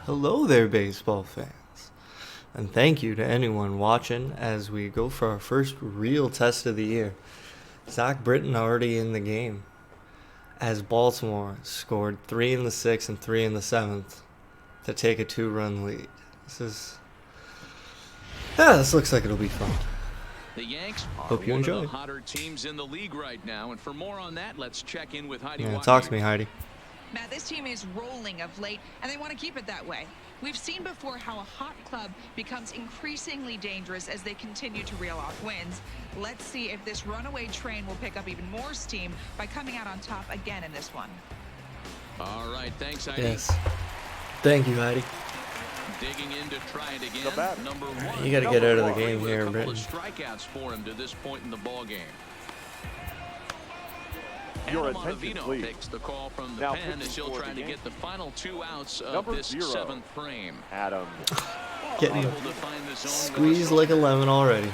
Hello there, baseball fans, and thank you to anyone watching as we go for our first real test of the year. Zach Britton already in the game, as Baltimore scored 3 in the 6th and 3 in the 7th to take a 2-run lead. This looks like it'll be fun. The Yanks are Hope you enjoy. One of the hotter teams in the league right now, and for more on that, let's check in with Heidi. Talk to me, Heidi. Matt, this team is rolling of late, and they want to keep it that way. We've seen before how a hot club becomes increasingly dangerous as they continue to reel off wins. Let's see if this runaway train will pick up even more steam by coming out on top again in this one. All right, thanks, Heidi. Yes. Thank you, Heidi. Digging in to try it again. Number one. You got to get out of the game here, Britton. Britton. Strikeouts for him to this point in the ball game. Your attention, please. Takes the call from the Now pen as he'll try to get the final 2 outs of Number this 0, 7th frame. Adam. Getting Able to find the zone squeezed like a lemon already.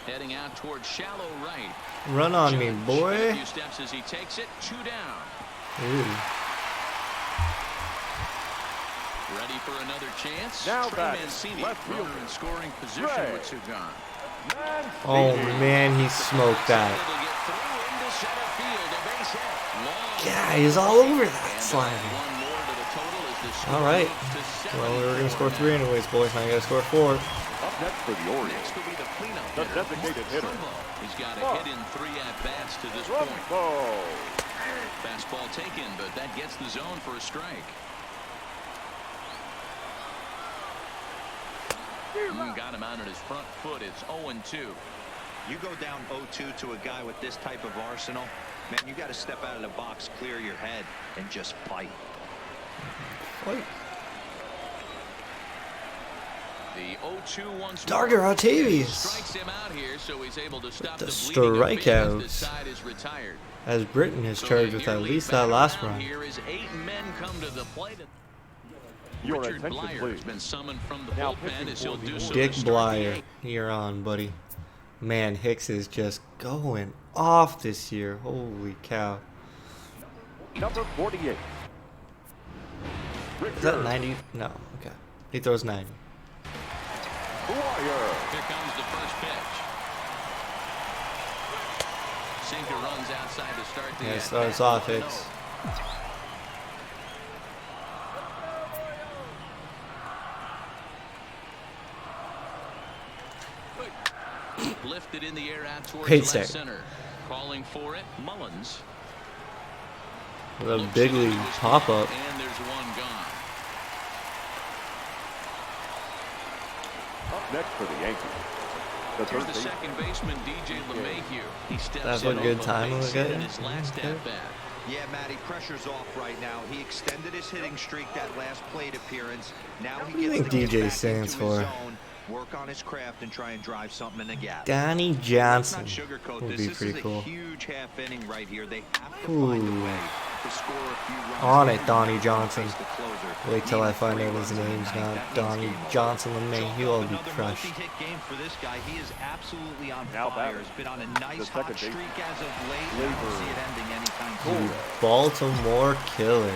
Heading out towards shallow right. Run on me, boy. A few steps as he takes it. 2 down. Ooh. Ready for another chance. Now Trey back, Mancini, left fielder. runner in scoring position Trey. with 2 gone. Oh man, he smoked that. Able to get through into center field, a base hit. Long Yeah, he's all over that and slider. one more to the total as the score All right. moves to 7. Well, we were gonna score 3 anyways, boys. Now you gotta score 4. Up next for the Orioles, Next will be the cleanup the hitter. designated hitter. He's got a hit in 3 at-bats to this point. Rumbo. Fastball taken, but that gets the zone for a strike. Got him out on his front foot. It's 0-2. You go down 0-2 to a guy with this type of arsenal, man, you got to step out of the box, clear your head, and just fight. The 0-2 once Darker more. Octavius. Strikes him out here, so he's able to stop The the bleeding of strikeouts. this side is retired. As Britton is So charged the with at yearly least that last batter run. here is 8 men come to the plate. Your Richard attention, Blyer please. has been summoned from the Now bullpen pitching as he'll for the do so. Dick to start the Blyer, 8th. you're on, buddy. Man, Hicks is just going off this year. Holy cow. Number 48. Is that 90? No, okay. He throws 90. Blyer. Here comes the first pitch. Sinker runs outside to start the Yeah, at-bat. starts off Hicks. Lifted in the air out towards Great left start. center. Calling for it, Mullins. With a Looks big into league his pop glove, up. And there's one gone. Up next for the Yankees, the Here's third the baseman. second baseman, DJ LeMahieu. He steps That's in a good off time base of the hit guy. in his last Okay. at bat. Yeah, Matty, pressure's off right now. He extended his hitting streak that last plate appearance. Now he do you gets think to get DJ back stands into his for? zone, work on his craft, and try and drive something in the gap. Donnie Let's Johnson not sugarcoat would this. be This pretty is cool. a huge half inning right here. They have to Ooh. find a way to score a few runs. On it, and Donnie face Johnson. the closer. Wait till Need I find 3 out his runs name's tonight. not That means Donnie game over. Johnson LeMahieu. He'll be Another crushed. multi-hit game for this guy. He is absolutely on Now fire. batting. He's been on a nice The hot second streak baseman. as of late. I Labor. don't see it ending anytime Cool. soon. Baltimore killer.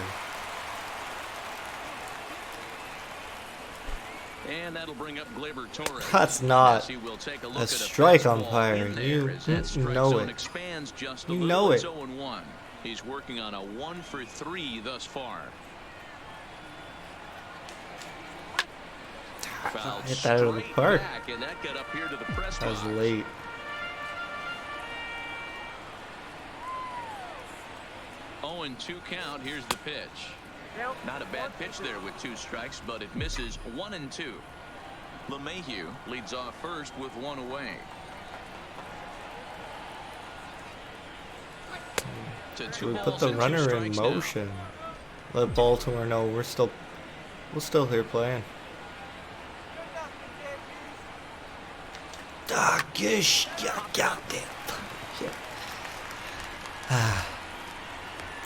And that'll bring up Gleyber Torres. That's not As he will take a look a at strike fastball umpire. in there You as that strike know zone it. expands just a You little. know It's it. 0-1. He's working on a 1-for-3 thus far. Fouled Hit that out of the straight park. back, and that got up here to the press That was box. late. Oh, and 2 count. Here's the pitch. Not a bad pitch there with 2 strikes, but it misses 1-2. LeMahieu leads off first with 1 away. To 2 We put balls the and 2 runner in strikes now. motion. Let Baltimore know we're still here playing. Ah, gosh, goddamn.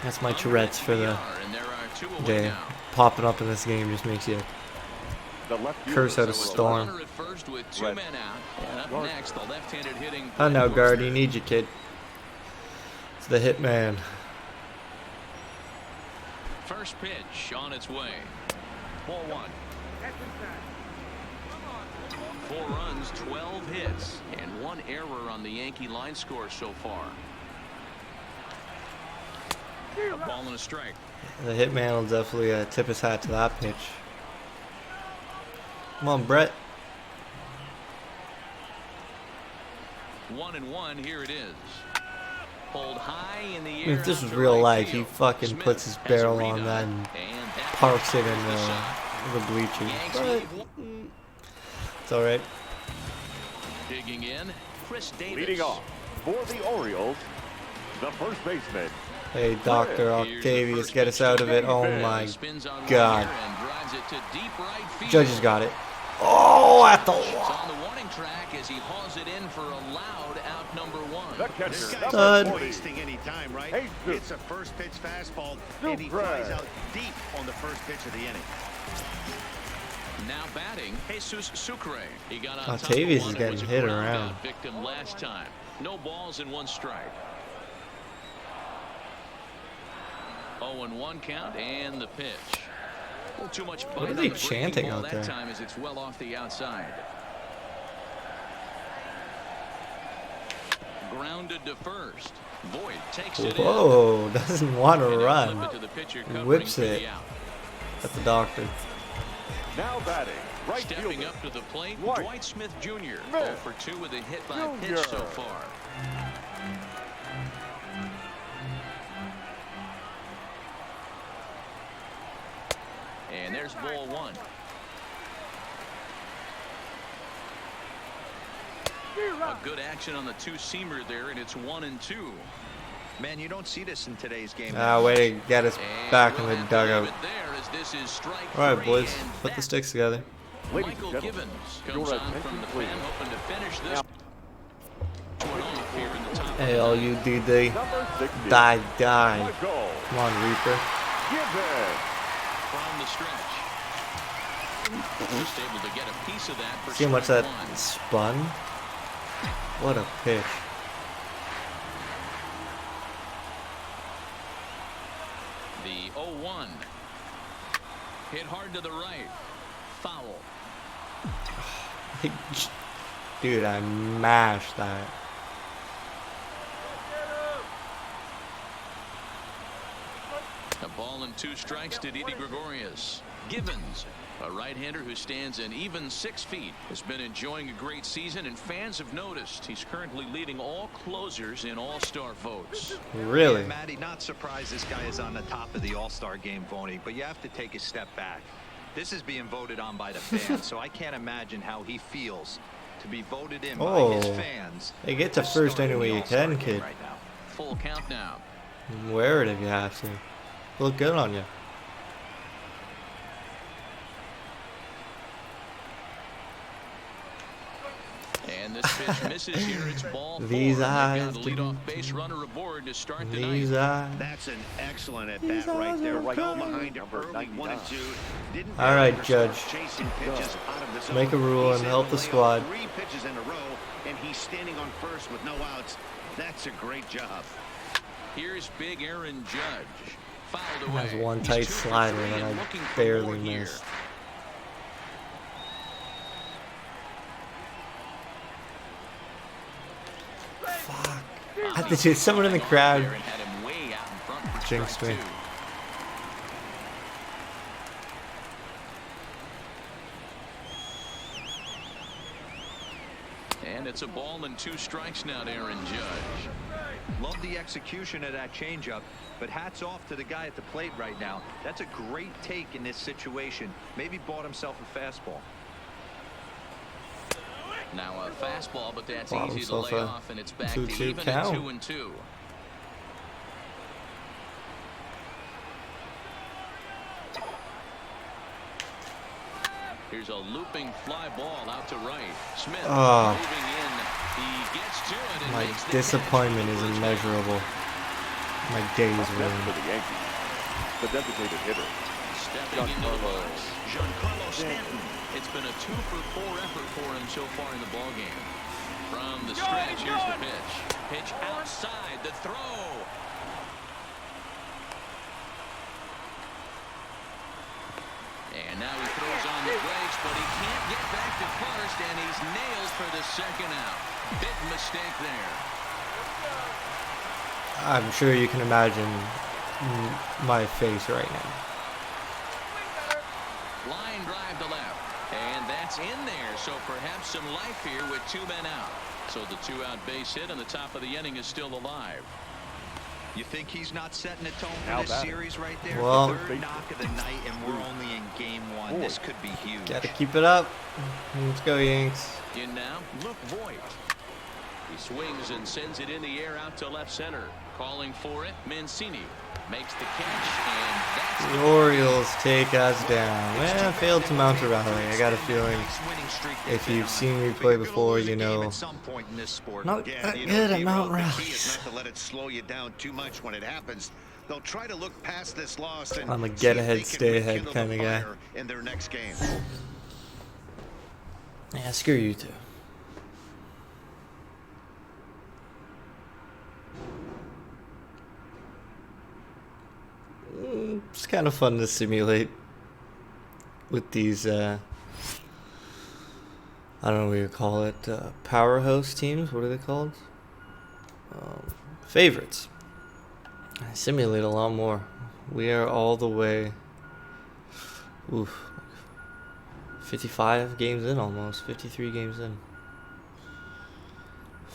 That's my Tourette's for the And there are 2 away day. now. Popping up in this game just makes you The left curse fielder. out a storm. Runner at first with 2 Red. men out. And up Guard. next, the left-handed hitting. I know, Blake guard. You Worcester. need your kid. The Hitman. First pitch on its way. Ball one. 4 runs, 12 hits, and 1 error on the Yankee line score so far. A ball and a strike. The Hitman will definitely tip his hat to that pitch. Come on, Brett. 1-1. Here it is. Pulled high in the air. If this was out to real right life, he field. fucking Smith puts his has a barrel read on that and that parks it in the shot. the bleachers. Yanks But lead. it's alright. Digging in, Chris Davis. Leading off for the Orioles, the first baseman. Hey, Dr. Here's the Octavius, first get us pitch. out of it. Oh my Spins on God. one and drives it to deep right field. Judges got it. Oh, at the It's wall. on the warning track as he hauls it in for a loud out number 1. The This catcher, guy's Stud. not wasting any time, right? Hey, dude. It's a first pitch fastball, and he flies out deep on the first pitch of the inning. Now batting, Jesus Sucre. He got on top of Octavius one is and getting was a hit ground around. out victim last time. No balls and 1 strike. 0-1 count and the pitch. A little too much bite What are on they the breaking chanting ball out that there? time as it's well off the outside. Grounded to first. Voit takes it in. Whoa, doesn't want to And he'll run. flip it to the pitcher covering Whips for the it. out. At the doctor. now batting, right Stepping fielder. up to the plate, White. Dwight Smith Jr. Smith 0 for 2 with a hit by pitch Jr. so far. And there's ball 1. A good action on the 2-seamer there, and it's 1-2. Man, you don't see this in today's game. Way to get us And back in we'll the have to leave dugout. it there as this is strike Alright, 3, boys. and Put the that's sticks together. Ladies Michael and gentlemen, Givens comes your on from attention, the please. pen, hoping to finish this one off here in the top. Hey, all you DD. Number 60. Die. Michael Come on, Reaper. Givens. From the stretch. Just able to get a piece of that for See how much that strike 1. spun? What a pitch. The 0-1. Hit hard to the right. Foul. Dude, I mashed that. A ball and 2 strikes to Didi Gregorius. Givens, a right-hander who stands an even 6 feet, has been enjoying a great season, and fans have noticed he's currently leading all closers in all-star votes. Really? Yeah, Matty, not surprised this guy is on the top of the All-Star game voting, but you have to take a step back. This is being voted on by the fans, so I can't imagine how he feels to be voted in by his fans. Hey, get to first start in any way the you All-Star can, game kid. right now. Full count now. Wear it if you have to. Look good on you. And this pitch misses here. It's ball 4. These They've eyes got the leadoff base runner aboard to start These tonight. eyes. That's an excellent at These bat right eyes there. are Right coming. behind it Number early, 99. 1-2. Didn't All right, ever Judge. start chasing pitches out of the zone. Make a rule He's and able help to the lay squad. off 3 pitches in a row, and he's standing on first with no outs. That's a great job. Here's big Aaron Judge. Fouled away. Has one He's tight 2 for slider 3 that and I looking for barely more here. missed. Fuck. I had to do someone in the crowd. There and had him way out in front for Jinxed strike me. 2. And it's a ball and 2 strikes now to Aaron Judge. Love the execution of that changeup, but hats off to the guy at the plate right now. That's a great take in this situation. Maybe bought himself a fastball. Now a fastball, but that's Bought easy to himself lay a off, and it's back 2-2 to even count. at 2-2. Here's a looping fly ball out to right. Smith Oh. moving in. He gets to it and My makes the disappointment catch. is immeasurable. My day is That's for ruined. the Yankees. The designated hitter. Stepping into the Giancarlo box, Giancarlo Stanton. It's been a 2-for-4 effort for him so far in the ballgame. From the stretch, here's the pitch. Pitch outside the throw. And now he throws on the brakes, but he can't get back to first, and he's nailed for the second out. Big mistake there. I'm sure you can imagine my face right now. Line drive to left, and that's in there, so perhaps some life here with 2 men out. So the 2-out base hit, and the top of the inning is still alive. You think he's not setting a tone for this series right there? Well, third knock of the night, and we're only in game 1. This could be huge. Gotta keep it up. Let's go, Yanks. In now, Luke Voigt. He swings and sends it in the air out to left center. Calling for it, Mancini makes the catch, and that's The Orioles take us down. Well, failed to mount a rally. I got a feeling if you've seen me play before, you know, not that good at mount rallies. Not to let it slow you down too much when it happens. They'll try to look past this loss and I'm a get ahead, stay ahead kind of guy. in their next game. Yeah, screw you two. It's kind of fun to simulate with these, I don't know what you call it, powerhouse teams. What are they called? Favorites. I simulate a lot more. We are all the way, 55 games in almost, 53 games in.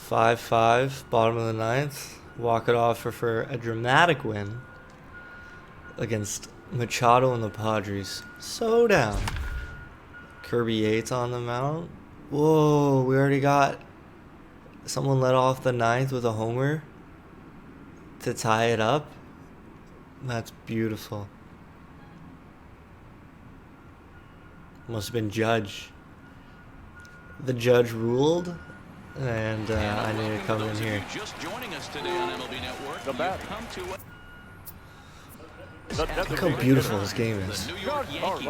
5-5, bottom of the ninth. Walk it off for a dramatic win against Machado and the Padres. So down. Kirby Yates on the mound. Whoa, we already got someone let off the ninth with a homer to tie it up. That's beautiful. Must have been Judge. The Judge ruled, and I need to come in here. Just joining us today on MLB Network. The bat. Look how beautiful this game is. The New York Yankees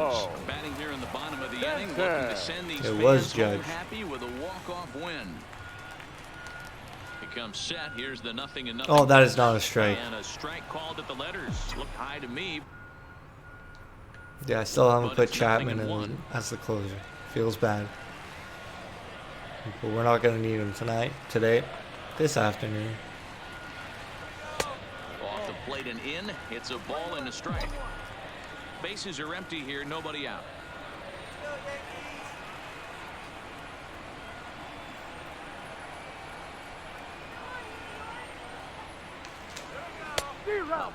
batting here in the bottom of the inning, looking to send these It was fans home Judge. happy with a walk-off win. He comes set. Here's the 0-0. Oh, that is not a strike. And a strike called at the letters. Looked high to me. Yeah, I still haven't But put it's Chapman 0-1. in as the closer. Feels bad. But we're not going to need him today, this afternoon. Off the plate and in. It's a ball and a strike. Bases are empty here. Nobody out.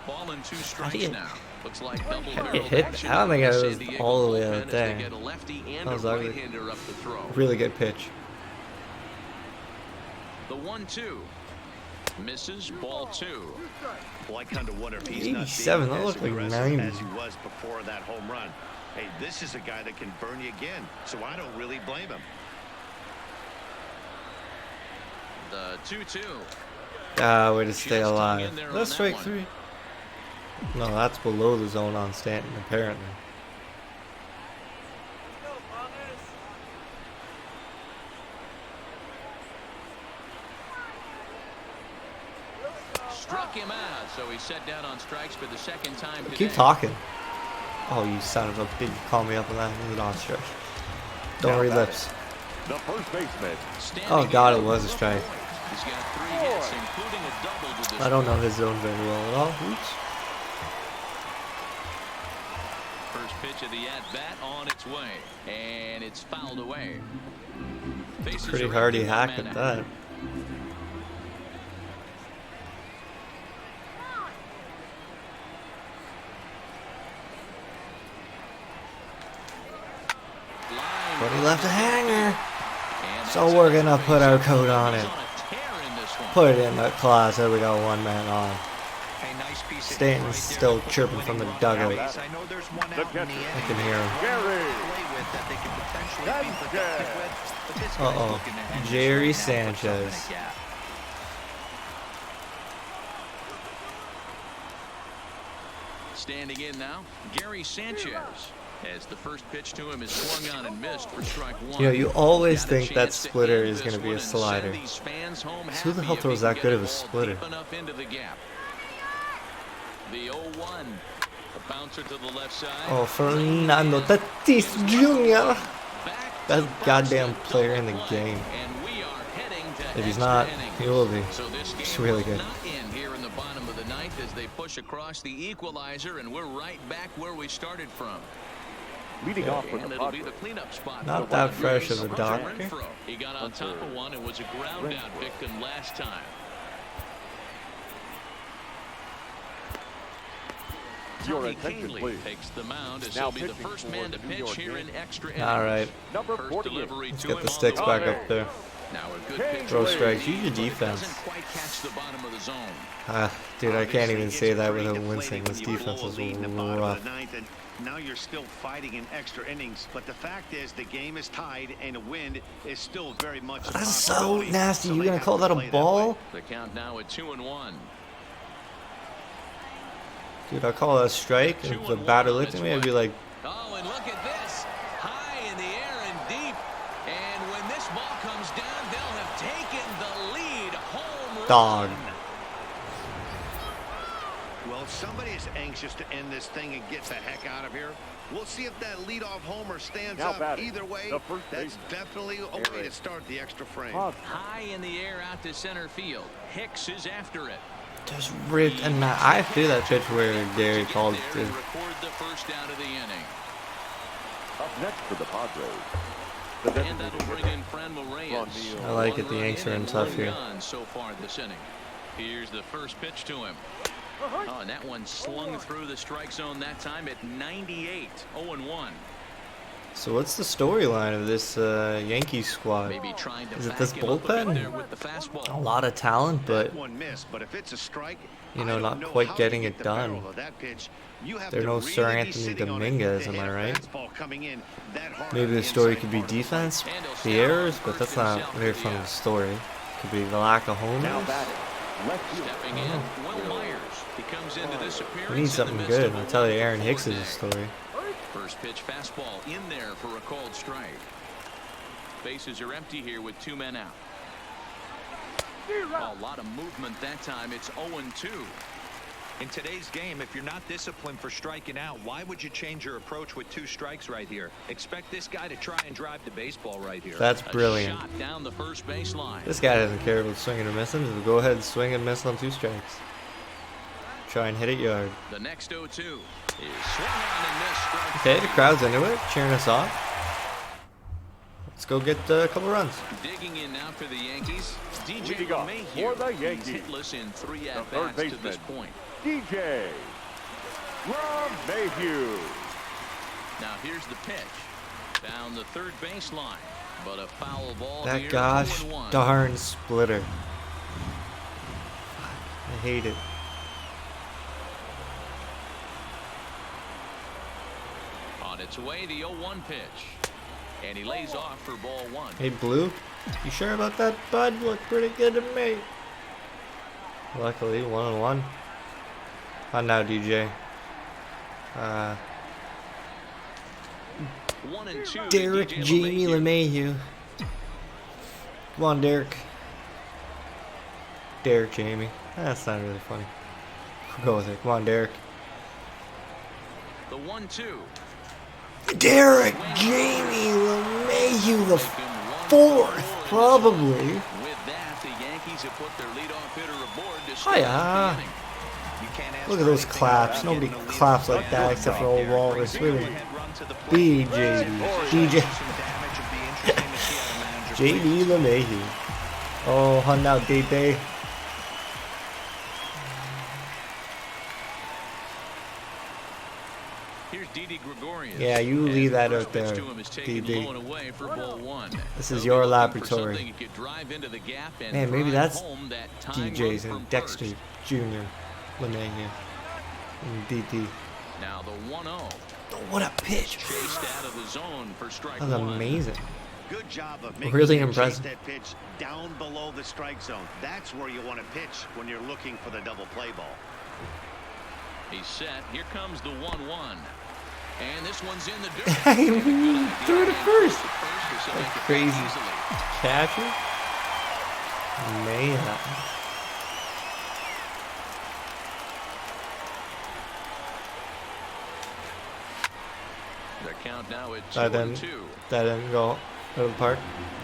Ball and 2 strikes now. Looks like double How did it barrel hit? action I don't think out I of the was San Diego all the way out bullpen as there. they get a lefty and That was a ugly. right-hander up the throw. Really good pitch. The 1-2 misses. Ball 2. Well, I kind of wonder if he's not 87, being that as looked like aggressive 90. as he was before that home run. Hey, this is a guy that can burn you again, so I don't really blame him. The 2-2. Way to stay Just hung alive. in there on That's that strike one. 3. No, that's below the zone on Stanton, apparently. Struck him out, so he's set down on strikes for the second time today. Keep talking. Oh, you son of a bitch. Call me up on that. It was not a strike. Don't read lips. The first baseman. Standing Oh, God, in it was a for strike. Voigt. He's got 3 hits, including a double to this I don't know point. his zone very well at all. Oops. First pitch of the at-bat on its way, and it's fouled away. Bases Pretty are hardy empty, 1 hack man at out. that. Line But he left a hanger. and So that's we're out. gonna put our coat on He's it. on a tear in this one. Put it in the closet. We got 1 man on. Hey, nice piece of Stanton's hit right there still to put the chirping from the winning run dugout. on base. I know there's one The out in the catcher. inning I can hear him. Gary. play with that they could potentially be productive with, but this guy's Uh-oh. looking to hang Jerry this one down, put something in Sanchez. a gap. Standing in now, Gary Sanchez. As the first pitch to him is swung on and missed for strike one. You know, you always think that splitter is going to be a slider. Who the hell throws that good of a splitter? The 0-1. A bouncer to the left side. Oh, Fernando Tatis Jr. Best goddamn player in the game. If he's not, he will be. It's really good. Here in the bottom of the ninth as they push across the equalizer, and we're right back where we started from. Leading off for And the it'll be Padres. the cleanup spot. Not that fresh of a doctor. He got on top of one and was a ground out victim last time. Your Tommy attention, Kahnle please. takes the mound as Now he'll be the pitching first for man the to New pitch York here in Yankees. extra innings. All right, Number First 48. delivery let's to get him the on sticks the back way. up there. Now a good Throw pitch Throw to strikes. the Use your knee, but it defense. doesn't quite catch the bottom of the zone. Dude, I can't even say that without Obviously, wincing. it's This deflating when defense you is blow a lead in the bottom rough. of the ninth, and now you're still fighting in extra innings. But the fact is, the game is tied, and a win is still very much a That's so possibility. nasty. So You they gonna have call to that a play way. ball? The count now at 2-1. Dude, I call that a strike. If the batter looked at me, I'd be like, Oh, and look at this. High in the air and deep. And when this ball comes down, they'll have taken the lead. Home run. dog. Well, somebody is anxious to end this thing and get the heck out of here. We'll see if that leadoff homer stands Now up. batting, Either way, the first that's baseman, definitely a way to Eric. start the extra frame. High in the air out to center field. Hicks is after it. Just ripped. And I feel that pitch where Gary called There it. and record the first out of the inning. Up next for the Padres. The And that'll bring in Franmil Reyes. I like it. One The run Yanks in are in and tough one here. gone so far this inning. Here's the first pitch to him. Oh, and that one slung through the strike zone that time at 98. 0-1. So what's the storyline of this Yankees squad? Maybe trying to Is it back this him up a bit bullpen? there with the fastball. A lot of talent, but That one missed, but if it's a strike, you I know, don't not know quite how getting you it get the done. barrel of that pitch. You have They're to no really Sir be Anthony sitting on it Dominguez, to am hit I a right? fastball coming in that hard Maybe on the the story inside could be part of the plate. defense, And he'll the step errors, on but that's first not himself very to fun the of a out. story. Could be the lack of Now homers. batting. Left field. Stepping in, Will Myers. He comes into this appearance. We need in something the midst good. of a I'll tell you, Aaron wonderful Hicks is a day. story. First pitch fastball in there for a called strike. Bases are empty here with 2 men out. A lot of movement that time. It's 0-2. In today's game, if you're not disciplined for striking out, why would you change your approach with 2 strikes right here? Expect this guy to try and drive the baseball right here. That's A brilliant. shot down the first baseline. This guy doesn't care about swinging or missing. He'll go ahead and swing and miss on 2 strikes. Try and hit it yard. The next 0-2 is swung on and missed. Strike Okay, the 3. crowd's into it, cheering us on. Let's go get a couple runs. Digging in now for the Yankees. DJ Leading off LeMahieu. for the He's Yankees, hitless in 3 third at-bats to this baseman. point. DJ Mayhew. Now here's the pitch. Down the third baseline. But a foul ball That here. gosh 0-1. darn splitter. I hate it. On its way, the 0-1 pitch. And he lays off for ball 1. Hey, Blue, you sure about that, bud? Look pretty good to me. Luckily, 1-1. How now, DJ? 1-2 to Derek DJ Jamie LeMahieu. LeMahieu. Come on, Derek. Derek Jamie. That's not really funny. We'll go with it. Come on, Derek. The 1-2. Derek Jamie LeMahieu, the fourth, probably. With that, the Yankees have put their leadoff hitter aboard to start Hiya. the inning. You can't ask Look at for those anything claps. without Nobody getting the lead claps off like the that bat. except for Right old there. Walrus. Brings the Really. overhead run to the plate. BJ. Scores DJ. some damage. It'd be interesting to see how the manager JD LeMahieu. Oh, hunt out DD. Here's Didi Gregorius. Yeah, you As leave the that first out pitch there, to him is taken DD. low and away for ball 1. This is He'll your be looking for laboratory. something he could drive into the gap and Man, maybe drive that's home that tying DJ's run and from Dexter first. Jr. LeMahieu. And DD. Now the 1-0. Oh, what a pitch. Chased out of the zone for strike That was 1. amazing. Good job of making Really sure to impressive. chase that pitch down below the strike zone. That's where you want to pitch when you're looking for the double play ball. He's set. Here comes the 1-1. And this one's in the dirt. Threw it at first. That's crazy. Catcher? Man. The count now at That 2-2. didn't go out of the park.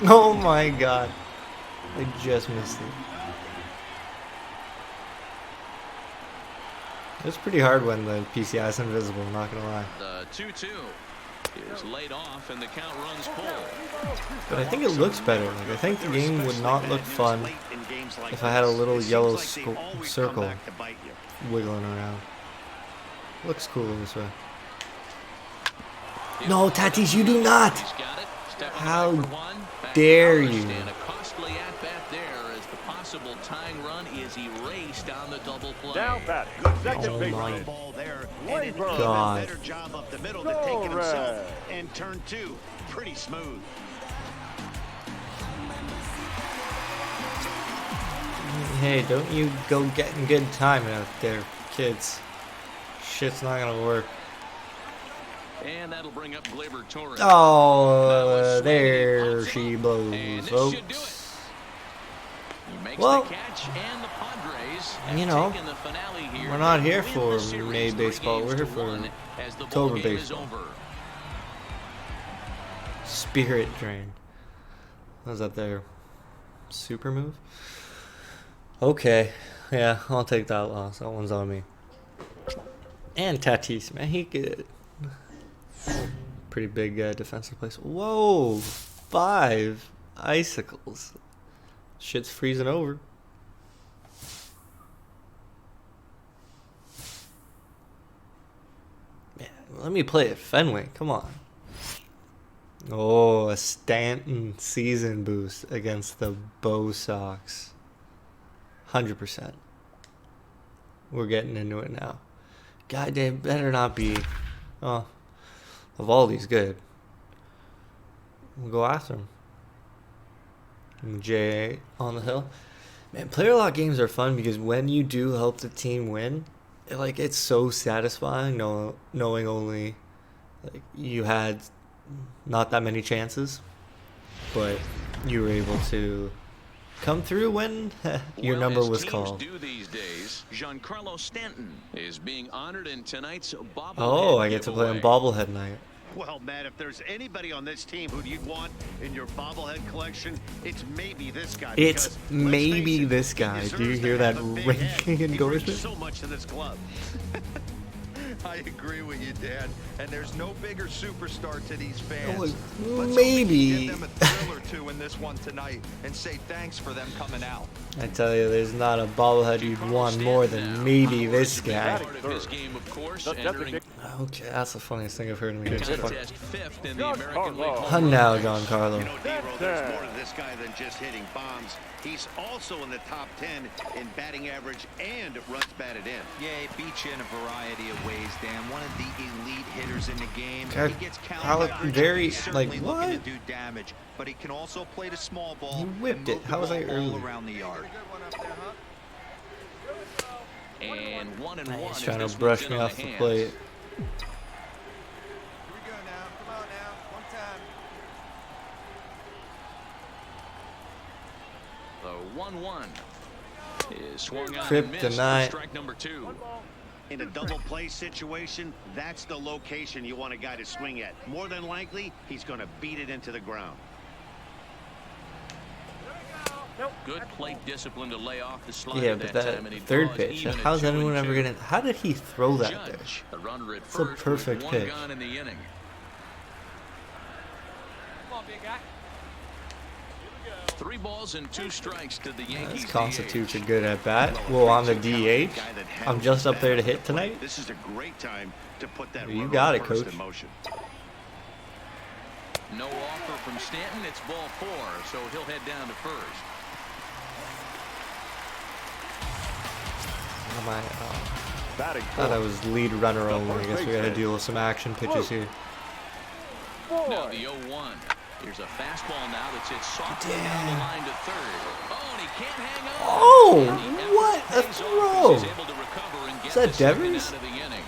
Oh my god. I just missed it. It's pretty hard when the PCI is invisible, I'm not gonna lie. The 2-2 is laid off and the count runs full. But I think it looks better. Like, I think the game would not look fun if I had a little yellow circle wiggling around. Looks cooler this way. No, Tatis, you do not! How dare you? And a costly at-bat there as the possible tying run is erased on the double play. Now batting, the second Oh baseman. my Ball there, and an even God. better job up the middle to take it himself. And turn 2, pretty smooth. Hey, don't you go getting good timing out there, kids. Shit's not gonna work. And that'll bring up Gleyber Torres. Oh, there she blows, folks. He makes Well, the catch, and the Padres have you know, taken the finale here. we're not here Win for the series May 3 baseball. games We're here to for 1 as the October ball game baseball. is over. Spirit Drain. Was that their super move? Okay, yeah, I'll take that loss. That one's on me. And Tatis, man, he good. Pretty big defensive place. Whoa, 5 icicles. Shit's freezing over. Man, let me play at Fenway. Come on. Oh, a Stanton season boost against the Bo Sox. 100%. We're getting into it now. God damn, better not be. Oh, Evaldi's good. We'll go after him. J on the hill. Man, player lock games are fun because when you do help the team win, it's so satisfying knowing only like you had not that many chances, but you were able to come through when your number was called. Do these days, Giancarlo Stanton is being honored in tonight's bobblehead Oh, I get to play on bobblehead night. Well, Matt, if there's anybody on this team who you'd want in your bobblehead collection, it's maybe this guy. It's because, maybe let's face it, this he guy. Do you deserves hear to that have a big ranking head. He brings endorsement? so much to this club. I agree with you, Dan. And there's no bigger superstar to these Oh, fans. Let's hope we can maybe. give them a thrill or two in this one tonight and say thanks for them coming out. I tell you, there's not a bobblehead you'd want more than maybe this guy. Part of his game, of course, That's entering Okay, that's the funniest thing I've heard in the game. contest 5th in the American League. Hun now, Giancarlo. You know, D-Roll, there's more to this guy than just hitting bombs. He's also in the top 10 in batting average and runs batted in. Yeah, he beats you in a variety of ways, Dan. One of the elite hitters in the game. God, He gets how counted. very, He's certainly like, looking what? to do damage, but he can also play the small ball. He whipped and it. move the How was I ball all early? around the yard. And 1-1. He's trying to brush me off the plate. The 1-1 is swung out Kryptonite. and missed for strike number 2. In a double play situation, that's the location you want a guy to swing at. More than likely, he's going to beat it into the ground. Good plate discipline to lay off the slider Yeah, but that that time, and he third draws pitch, even at how's anyone 2-2. ever gonna? How did he throw that there? Judge, the runner at a first with perfect one pitch. gone in the inning. Come on, big guy. 3 balls and 2 strikes to the Yankees. This constitutes a good at bat. Well, on the DH, I'm just up there to hit tonight. This is a great time to put that You runner got on it, first coach. in motion. No offer from Stanton. It's ball 4, so he'll head down to first. Batting Thought I was lead runner only. I guess we gotta deal with some action pitches here. Now the 0-1. Here's a fastball now that's hit softly down the line to third. Oh, and he can't hang on. Oh, And the what effort a pays off as throw! he's able to recover and get Is that the second Devers? out of the inning.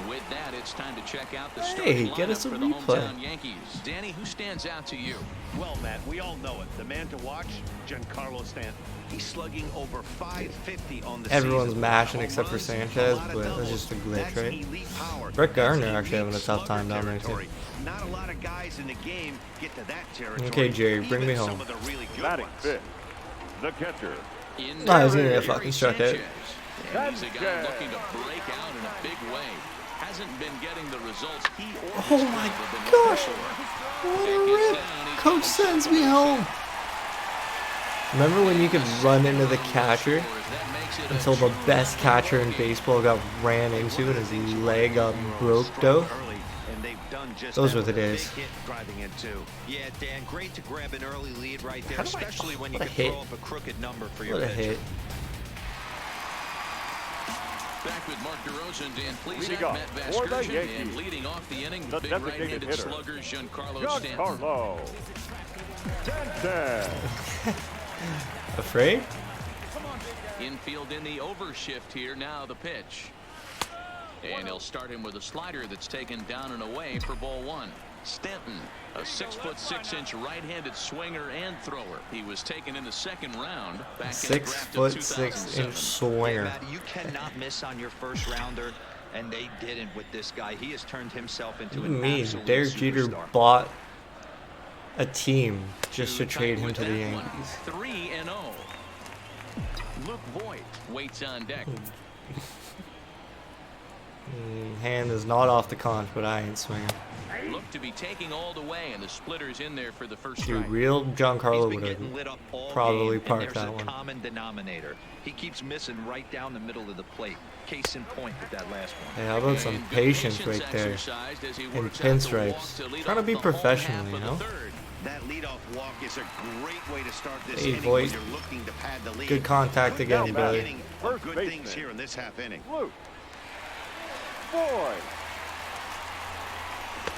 With that, it's time to check out the Hey, starting get us lineup a for the replay. hometown Yankees. Danny, who stands out to you? Well, Matt, we all know it. The man to watch, Giancarlo Stanton. He's slugging over 550 on the Everyone's season. mashing Home except for runs, Sanchez, a lot of but that's doubles. just a glitch, That's right? elite power. Brett Gardner That's actually having a elite tough time slugger down there, too. territory. Not a lot of guys in the game get to that territory. Okay, Jerry, bring Even me some home. of the really good Batting ones. fifth, the catcher. In No, he's gonna there, get fucking Gary struck out. Sanchez. And he's a guy looking to break out in a big way. Hasn't been getting the results he or his Oh club my have been gosh. looking for. What That a gets rip. down, he's Coach got sends himself me a home. Remember when you could run into the second catcher run scores. That makes it a until the two-run best catcher in game. baseball got ran into and his leg got broke, though? Early, and they've done just Those that were the with a days. big hit driving in two. Yeah, Dan, great to grab an early lead right there, How do I- especially when you what a can hit. throw up a crooked number for your What a pitcher. hit. Back with Mark DeRosa and Dan Leading Plesac, off Matt for the Vasgersian, Yankees, and leading off the inning, the big designated right-handed hitter, slugger Giancarlo Stanton. Giancarlo Stanton. Afraid? Infield in the overshift here. Now the pitch. And he'll start him with a slider that's taken down and away for ball one. Stanton, a 6'6" right-handed swinger and thrower. He was taken in the second round back in the draft of 6'6" 2007. swinger. Matt, you cannot miss on your first rounder, and they didn't with this guy. He has turned himself into What do you an mean? absolute Derek Jeter superstar. bought a team just to Tight trade him with to the that Yankees. one. 3-0. Luke Voigt waits on deck. Hand is not off the conch, but I ain't swinging. Look to be taking all the way, and the splitter's in there for the first Dude, strike. real Giancarlo He's been would getting have lit up all probably game, parked and that there's one. a common denominator. He keeps missing right down the middle of the plate. Case in point with that last one. Hey, how about some And good patience right there? exercised as he In works out the walk pinstripes. to lead Trying to off be the home professional, half you of the know? third. That leadoff walk is a great way to start this Hey, inning Voigt. when you're looking to pad the lead. Good contact Good again, job brother. getting First good baseman. things here in this half inning. Luke Voigt.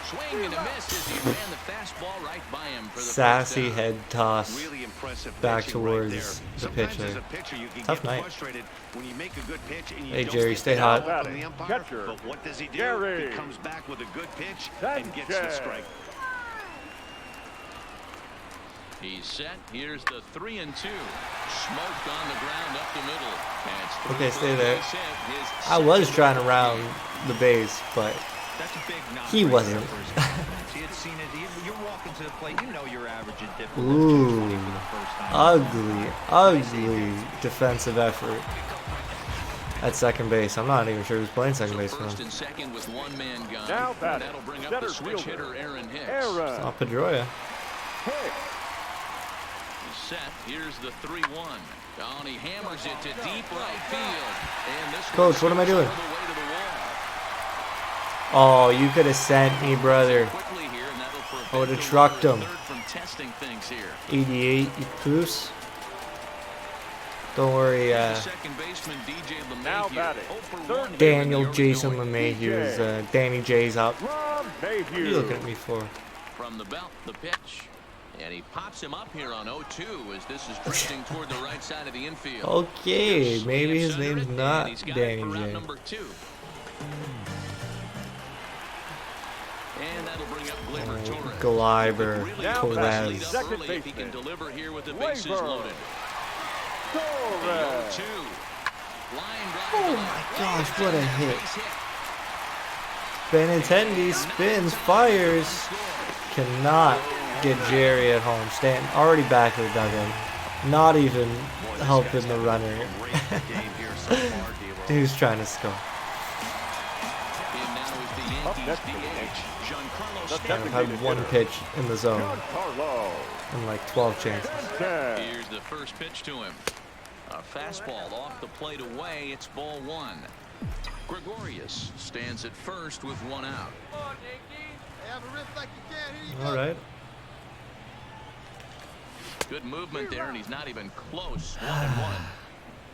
Swing and a miss as he ran the fastball right by him for the Sassy first down. head toss. Really impressive Back pitching right towards there. the Sometimes pitcher. as a pitcher, you can Tough get night. frustrated when you make a good pitch and you Hey, don't Jerry, get stay the hot. call from the umpire. Catcher, But what does he do? Jerry. He comes back with a good pitch and gets the Sanchez. strike. He's set. Here's the 3-2. Smoked on the ground up the middle. And it's through Okay, for stay a there. base hit. His I was second trying to of the round game. the base, but That's a big knock He right wasn't. there for his confidence. He had seen it. You're walking to the plate. You know you're averaging different Ooh, than 220 for the first time. ugly defensive effort at second base. I'm not even sure who's playing second So base for first him. and second with one man gone. Now And batting, that'll bring up center the switch fielder, hitter Aaron Hicks. Aaron Not Pedroia. Hicks. He's set. Here's the 3-1. Down, he hammers it to deep right field. And this Coach, what am I goes doing? all the way to the wall. Oh, you could have sent me, brother. Quickly here, and that'll prevent I would've the trucked runner him. at third from testing things here. 88 Cruz. Don't worry, Second baseman DJ Now LeMahieu. batting, 0 for third 1 here in Daniel the early Jason going. LeMahieu is Danny J's up. From What are you looking at Mayhew. me for? From the belt, the pitch. And he pops him up here on 0-2 as this is drifting toward the right side of the infield. Okay, Here's maybe his Slips under name's it, and not he's got Danny it for round J. number 2. And that'll bring up Gleyber Torres. Gliber, Really Now put this Torres. lead up Second early if he can baseman, deliver here with the bases Gleyber loaded. The Torres. 0-2. Line drive Oh to my left. gosh, what a hit. Base hit. Benintendi spins, fires. Cannot get Jerry at home. Stanton already back of the dugout. Not even helping the runner. Great game here so far, D-Lo. He was trying to score. And now is the Up Yankees next for the DH, Yankees, Giancarlo the Stanton. I've had one pitch in the zone Giancarlo and like 12 chances. Stanton. Here's the first pitch to him. A fastball off the plate away. It's ball one. Gregorius stands at first with one out. All right. Good movement there, and he's not even close. 1-1.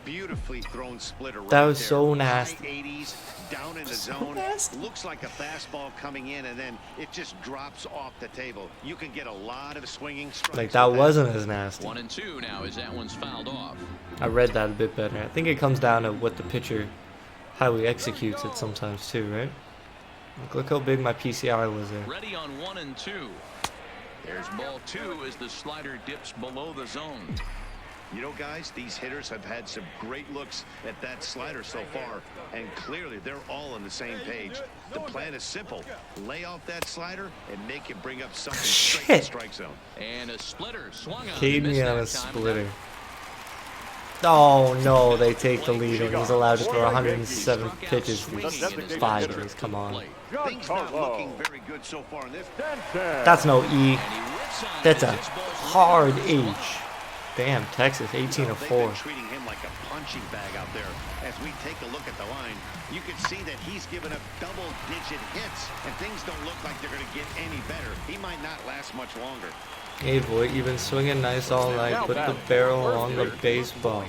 Beautifully thrown splitter right That was there. so High nasty. 80s, down in the So zone. nasty. Looks like a fastball coming in, and then it just drops off the table. You can get a lot of swinging strikes. Like that with wasn't as nasty. 1-2 now as that one's fouled off. I read that a bit better. I think it comes down to what the pitcher, how he executes it sometimes too, right? Look how big my PCI was there. Ready on 1 and 2. There's ball 2 as the slider dips below the zone. You know, guys, these hitters have had some great looks at that slider so far, and clearly they're all on the same page. The plan is simple. Lay off that slider and make him bring up something straight to the strike zone. And a splitter swung on. Cade me on a splitter. Oh no, they take the lead and he's allowed to throw 107 pitches in 5 innings. Come on. Things not looking very good so far in this. That's no E. That's a hard H. Damn, Texas, 18-4. They've been treating him like a punching bag out there. As we take a look at the line, you can see that he's given up double-digit hits, and things don't look like they're going to get any better. He might not last much longer. Hey, boy, you've been swinging nice all night. Put the barrel on the baseball.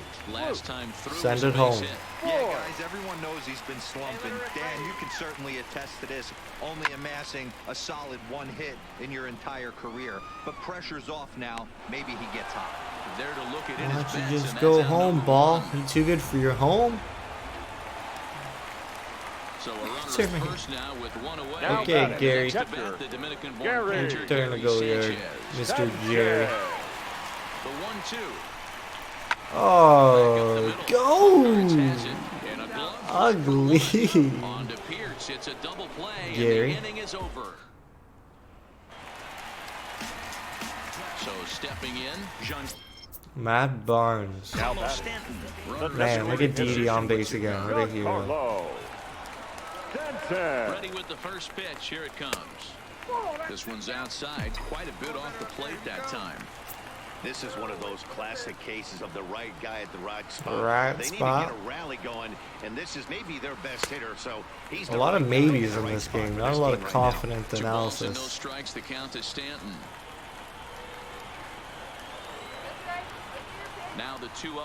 Send it home. Yeah, guys, everyone knows he's been slumping. Dan, you can certainly attest to this, only amassing a solid 1 hit in your entire career. But pressure's off now. Maybe he gets hot. There to look at it. Why don't you just go home, ball? You too good for your home? So a runner first now with 1 away. Okay, Gary. The Dominican-born pitcher, Turn to go there, Mr. Jerry. The 1-2. Oh, go! Ugly. On to Pierce. It's a double play. Gary. And the inning is over. So stepping in, Jean. Matt Barnes. Man, look at Didi on base again. What a hero. Ready with the first pitch. Here it comes. This one's outside, quite a bit off the plate that time. This is one of those classic cases of the right guy at the right spot. Right spot. They need to get a rally going, and this is maybe their best hitter. So he's a lot of maybes in this game. Not a lot of confident analysis. No strikes. The count is Stanton. Now the 2-0.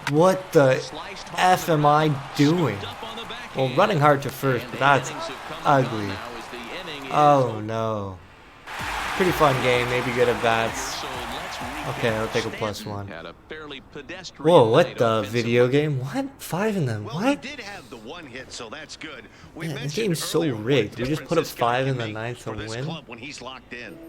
What the F am I doing? Well, running hard to first, but that's ugly. Oh no. Pretty fun game. Maybe good at bats. Okay, I'll take a +1. Whoa, what the video game? What? 5 in them? What? Man, this game's so rigged. We just put up 5 in the 9th to win.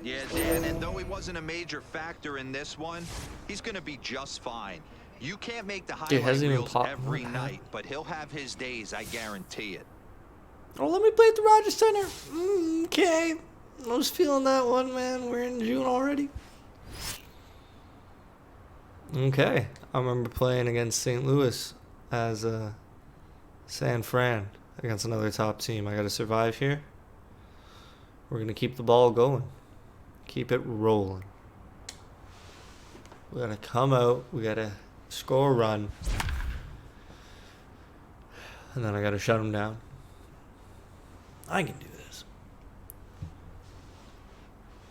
Yeah, Dan, and though he wasn't a major factor in this one, he's going to be just fine. You can't make the highlight reels every night, but he'll have his days, I guarantee it. Oh, let me play at the Rogers Center. Okay. I was feeling that one, man. We're in June already. Okay. I remember playing against St. Louis as San Fran against another top team. I got to survive here. We're going to keep the ball going. Keep it rolling. We got to come out. We got to score a run. And then I got to shut them down. I can do this.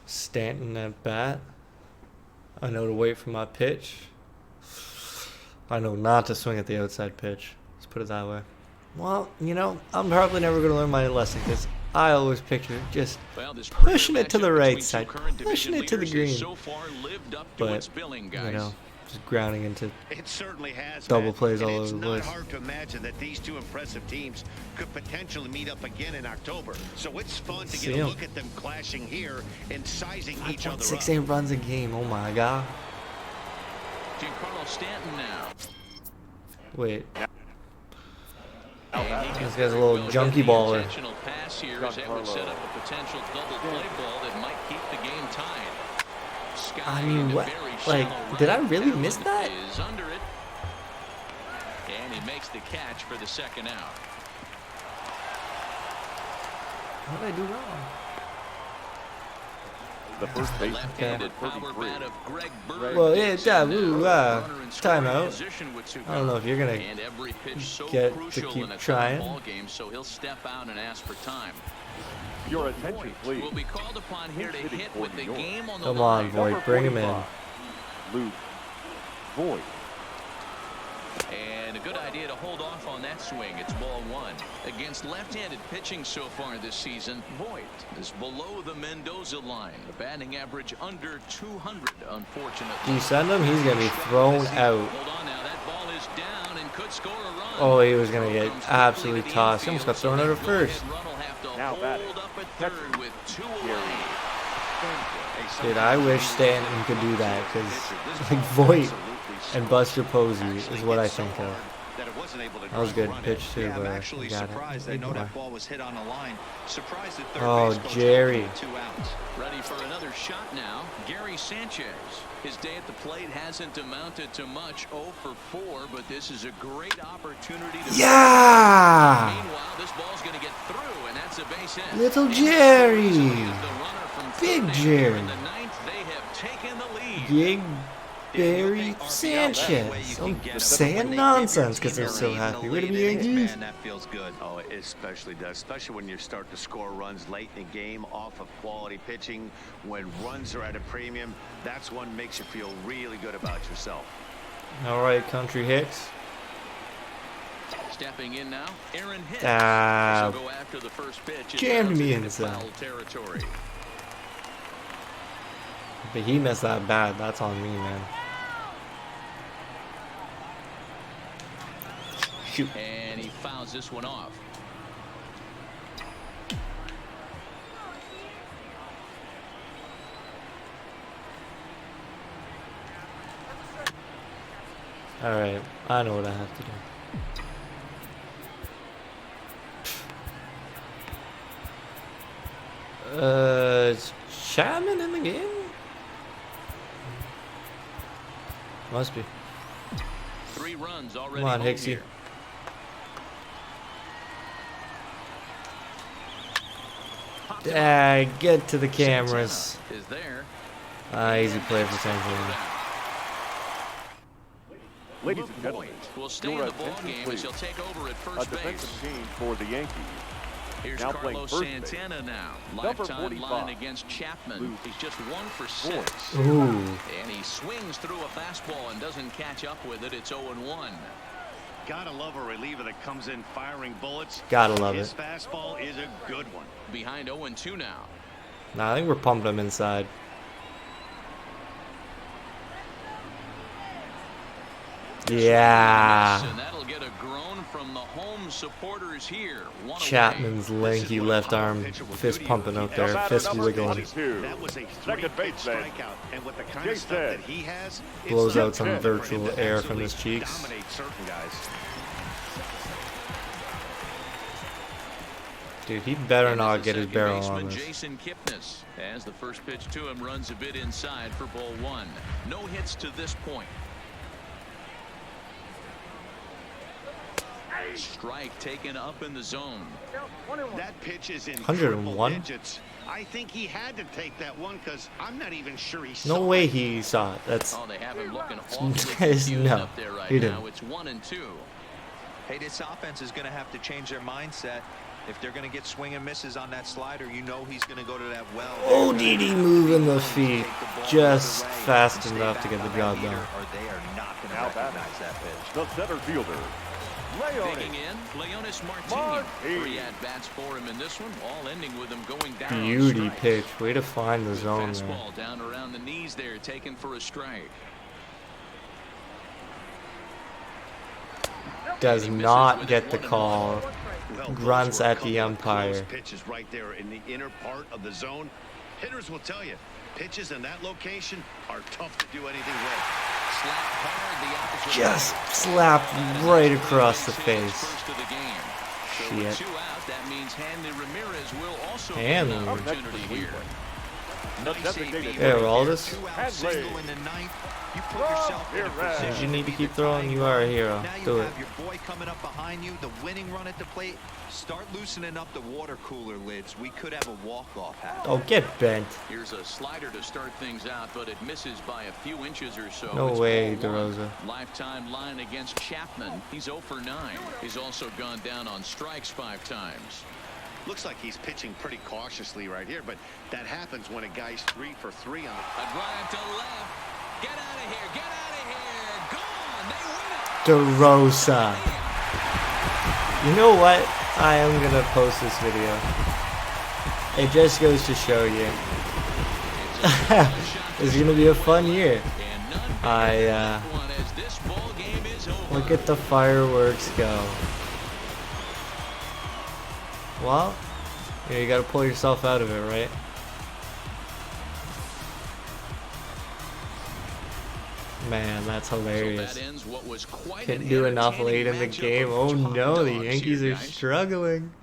Stanton at bat. I know to wait for my pitch. I know not to swing at the outside pitch. Let's put it that way. Well, you know, I'm probably never going to learn my lesson because I always picture just pushing it to the right side, pushing it to the green. But, you know, just grounding into double plays all over the place. It's not hard to imagine that these two impressive teams could potentially meet up again in October. So it's fun to get a look at them clashing here and sizing each other up. 6-8 runs a game. Oh my God. Giancarlo Stanton now. Wait. This guy's a little junkie baller. Pass here as that would set up a potential double play ball that might keep the game tied. I mean, what? Like, did I really miss that? Is under it. And he makes the catch for the second out. What did I do wrong? The first base. Left-handed power bat of Greg Bird. Well, yeah, timeout. I don't know if you're gonna get to keep trying. So he'll step out and ask for time. Your attention, please. Will be called upon here to hit with the game on the Come on, line. Voigt, bring him in. Luke Voigt. And a good idea to hold off on that swing. It's ball 1. Against left-handed pitching so far this season, Voigt is below the Mendoza line. The batting average under 200, unfortunately. Do you send him? He's going to be thrown out. Hold on now. That ball is down and could score a run. Oh, he was going to get absolutely tossed. He almost got thrown out at first. Now batting, Hold up at catcher, third with 2 away. Sanchez. Dude, I wish Stanton could do that, because like Voit and Buster Posey is what I think of. That was a good pitch too, Yeah, I'm but actually got surprised. it. I know that ball was hit on the line. Surprised that third Oh, base coach Jerry. held it 2 outs. Ready for another shot now. Gary Sanchez. His day at the plate hasn't amounted to much. 0 for 4, but this is a great opportunity to. Yeah! Meanwhile, this ball's going to get through, and that's a base hit. Little And Jerry. so he is the runner from Big third. Jerry. In the ninth, they have taken the lead. Big Barry Sanchez. I'm saying nonsense because I'm so happy. Way to be Yankees. Man, that feels good. Oh, it especially does, especially when you start to score runs late in the game off of quality pitching. When runs are at a premium, that's what makes you feel really good about yourself. All right, Country Hicks. Stepping in now, Aaron Hicks. Ah, So go after the first pitch. jammed me into inside. foul territory. but he messed that bad. That's on me, man. Shoot. And he fouls this one off. All right, I know what I have to do. Is Chapman in the game? Must be. 3 runs already. Come on, home Hicksy. here. Get to the cameras. Santana is there. Easy play for San Diego. Ladies and gentlemen, Will stay in your the ball attention, game please. as he'll take over at A first defensive base. change for the Yankees. Here's Now playing Carlos first base. Santana now. Number Lifetime 45. line against Chapman. Luke He's just 1 for 6. Ooh, And he swings through a fastball and doesn't catch up with it. It's 0-1. Gotta love a reliever that comes in firing bullets. gotta love His it. fastball is a good one. Behind 0-2 now. Nah, I think we're pumping him inside. Yeah. And that'll get a groan from the home supporters here. One Chapman's lanky left arm, fist pumping out there, fist wiggling. That was a Second three-pitch baseman. strikeout, and with the kind of stuff that he has, it's Blows not out some difficult for him virtual to air from absolutely his cheeks. dominate certain guys. Dude, he better And not as get the his second barrel baseman, on this. Jason Kipnis, as the first pitch to him runs a bit inside for ball 1. No hits to this point. Strike taken up in the zone. That pitch is in 101? triple digits. I think he had to take that one because I'm not even sure he saw No way he saw it. That's Oh, they have him looking awfully There's confused no, up there right he now. didn't. It's 1-2. Hey, this offense is going to have to change their mindset. If they're going to get swing and misses on that slider, you know he's going to go to that well. Oh, Didi moving the feet just fast enough to get the job done. Or they are not going to Now batting. recognize that pitch. The center fielder, Digging Leone. in, Leonis Martin. Martin. 3 at-bats for him in this one, all ending with him going down on Beauty strikes. pitch. Way to find the Good zone there. fastball down around the knees there, taken for a strike. Does He misses not with get it, the 1-1. call. Well, those Grunts were a at the couple of umpire. close pitches right there in the inner part of the zone. Hitters will tell you, pitches in that location are tough to do anything with. Slap hard the opposite Just way. slapped right across the His face. first of the game. So Shit. with 2 out, that means Hanley Ramirez will also Hanley. get an Up next for opportunity here. Cleveland. The designated Hey, hitter, Aldis. 2-out Hanley. single in the ninth. You put yourself in a Here, position Did you need to be keep the throwing? tying You are a run. hero. Now you Do it. have your boy coming up behind you, the winning run at the plate. Start loosening up the water cooler lids. We could have a walk-off happen. Oh, get bent. Here's a slider to start things out, but it misses by a few inches or so. No It's way, ball 1. DeRosa. Lifetime line against Chapman. He's 0 for 9. He's also gone down on strikes 5 times. Looks like he's pitching pretty cautiously right here, but that happens when a guy's 3 for 3 on the. A drive to left. Get out of here. Get out of here. Gone. They win it. DeRosa. You know what? I am going to post this video. It just goes to show you. It's going to be a fun year. And none bigger I, than that one as this ball game is over. Look at the fireworks go. Well, Yeah, you gotta pull yourself out of it, right? Man, that's hilarious. So that ends what was quite Couldn't an do enough late in the entertaining game. matchup Oh of top no, the dogs Yankees here, are guys. struggling.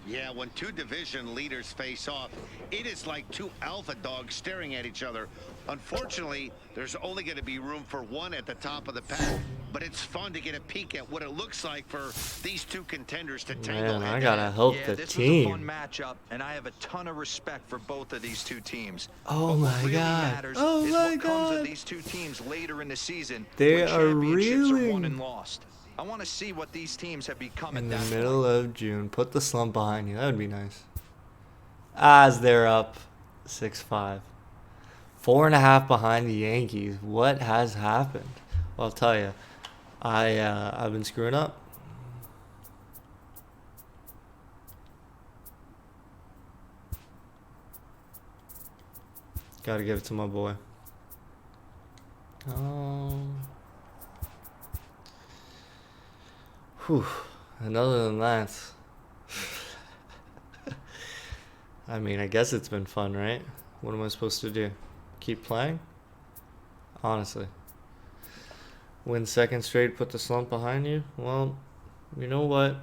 Yeah, when two division leaders face off, it is like two alpha dogs staring at each other. Unfortunately, there's only going to be room for one at the top of the pack, but it's fun to get a peek at what it looks like for these two contenders to tangle. Man, I gotta help the this was a fun team. matchup, and I have a ton of respect for both of these two teams. Oh But what my really god. matters Oh is my what comes of god. these two teams later in the season. They when are championships are won reeling. and lost. I want to see what these teams have become In at the that middle point. of June. Put the slump behind you. That would be nice. As they're up 6-5. 4.5 behind the Yankees. What has happened? Well, I'll tell you. I've been screwing up. Gotta give it to my boy. Whew. And other than that, I mean, I guess it's been fun, right? What am I supposed to do? Keep playing? Honestly. Win second straight, put the slump behind you? Well, you know what?